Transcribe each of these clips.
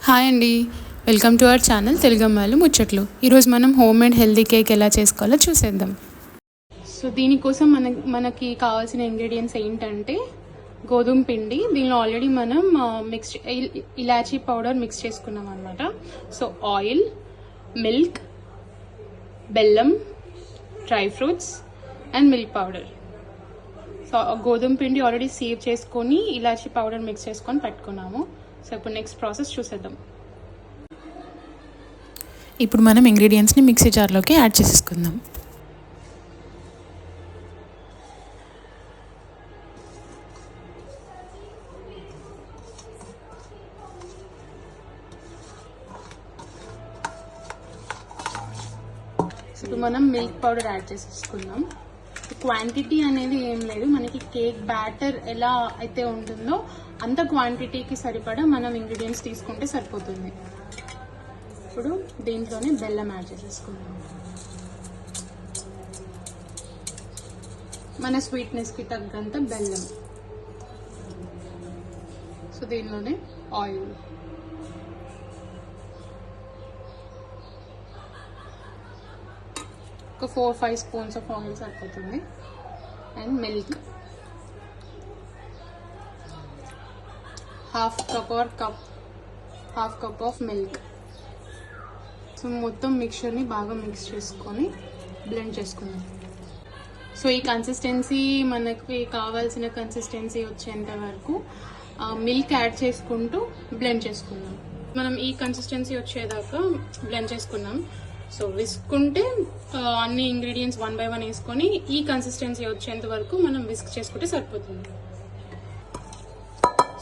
Hi అండి, welcome to our channel తెలుగమ్మాయిలు ముచ్చట్లు. ఈరోజు మనం హోమ్ మేడ్ హెల్దీ కేక్ ఎలా చేసుకోవాలో చూసేద్దాం. సో దీనికోసం మనకి కావాల్సిన ఇంగ్రీడియంట్స్ ఏంటంటే గోధుమ పిండి. దీనిలో ఆల్రెడీ మనం ఇలాచీ పౌడర్ మిక్స్ చేసుకున్నాం అనమాట. సో ఆయిల్, మిల్క్, బెల్లం, dry fruits and milk powder. So గోధుమ పిండి ఆల్రెడీ సేవ్ చేసుకొని ఇలాచీ పౌడర్ మిక్స్ చేసుకొని పెట్టుకున్నాము. సో ఇప్పుడు నెక్స్ట్ ప్రాసెస్ చూసేద్దాం. ఇప్పుడు మనం ఇంగ్రీడియంట్స్ని మిక్సీ జార్లోకి యాడ్ చేసేసుకుందాం. ఇప్పుడు మనం మిల్క్ పౌడర్ యాడ్ చేసేసుకుందాం. క్వాంటిటీ అనేది ఏం లేదు, మనకి కేక్ బ్యాటర్ ఎలా అయితే ఉంటుందో అంత క్వాంటిటీకి సరిపడా మనం ఇంగ్రీడియంట్స్ తీసుకుంటే సరిపోతుంది. ఇప్పుడు దీంట్లోనే బెల్లం యాడ్ చేసేసుకుందాం. మన స్వీట్నెస్కి తగ్గంత బెల్లం. సో దీనిలోనే ఆయిల్, ఒక 4-5 స్పూన్స్ ఆఫ్ ఆయిల్ సరిపోతుంది. And milk half cup of milk. So మొత్తం మిక్చర్ని బాగా మిక్స్ చేసుకొని బ్లెండ్ చేసుకుందాం. సో ఈ కన్సిస్టెన్సీ మనకి కావాల్సిన కన్సిస్టెన్సీ వచ్చేంత వరకు మిల్క్ యాడ్ చేసుకుంటూ బ్లెండ్ చేసుకుందాం. మనం ఈ కన్సిస్టెన్సీ వచ్చేదాకా బ్లెండ్ చేసుకున్నాం. సో విస్కుంటే అన్ని ఇంగ్రీడియంట్స్ 1 by 1 వేసుకొని ఈ కన్సిస్టెన్సీ వచ్చేంత వరకు మనం విస్క్ చేసుకుంటే సరిపోతుంది.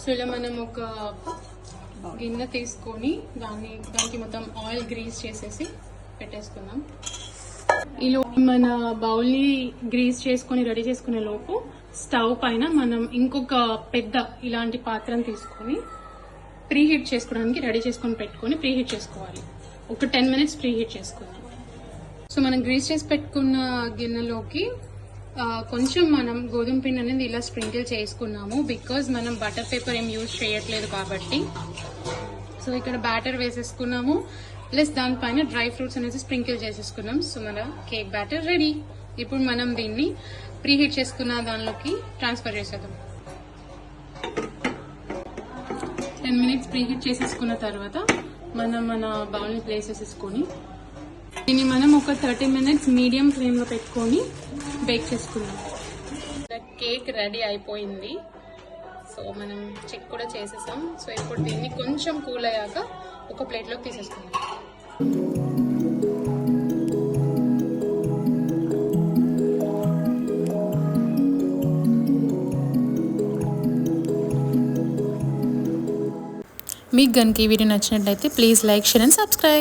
సో ఇలా మనం ఒక గిన్నె తీసుకొని దానికి మొత్తం ఆయిల్ గ్రీస్ చేసేసి పెట్టేసుకుందాం. ఈలో మన బౌల్ని గ్రీస్ చేసుకొని రెడీ చేసుకునే లోపు స్టవ్ పైన మనం ఇంకొక పెద్ద ఇలాంటి పాత్రను తీసుకొని ప్రీహీట్ చేసుకోవడానికి రెడీ చేసుకొని పెట్టుకొని ప్రీహీట్ చేసుకోవాలి. ఒక 10 minutes ప్రీహీట్ చేసుకుందాం. సో మనం గ్రీస్ చేసి పెట్టుకున్న గిన్నెలోకి కొంచెం మనం గోధుమ పిండి అనేది ఇలా స్ప్రింకిల్ చేసుకున్నాము, బికాజ్ మనం బటర్ పేపర్ ఏం యూజ్ చేయట్లేదు కాబట్టి. సో ఇక్కడ బ్యాటర్ వేసేసుకున్నాము, ప్లస్ దానిపైన డ్రై ఫ్రూట్స్ అనేది స్ప్రింకిల్ చేసేసుకున్నాం. సో మన కేక్ బ్యాటర్ రెడీ. ఇప్పుడు మనం దీన్ని ప్రీహీట్ చేసుకున్న దానిలోకి ట్రాన్స్ఫర్ చేసేద్దాం. 10 minutes ప్రీహీట్ చేసేసుకున్న తర్వాత మన బౌల్ని ప్లేస్ చేసేసుకొని దీన్ని మనం ఒక 30 minutes మీడియం ఫ్లేమ్లో పెట్టుకొని బేక్ చేసుకుందాం. కేక్ రెడీ అయిపోయింది. సో మనం చెక్ కూడా చేసేసాం. సో ఇప్పుడు దీన్ని కొంచెం కూల్ అయ్యాక ఒక ప్లేట్లోకి తీసేసుకుందాం. మీకు కనుక ఈ వీడియో నచ్చినట్లయితే please like, share and subscribe.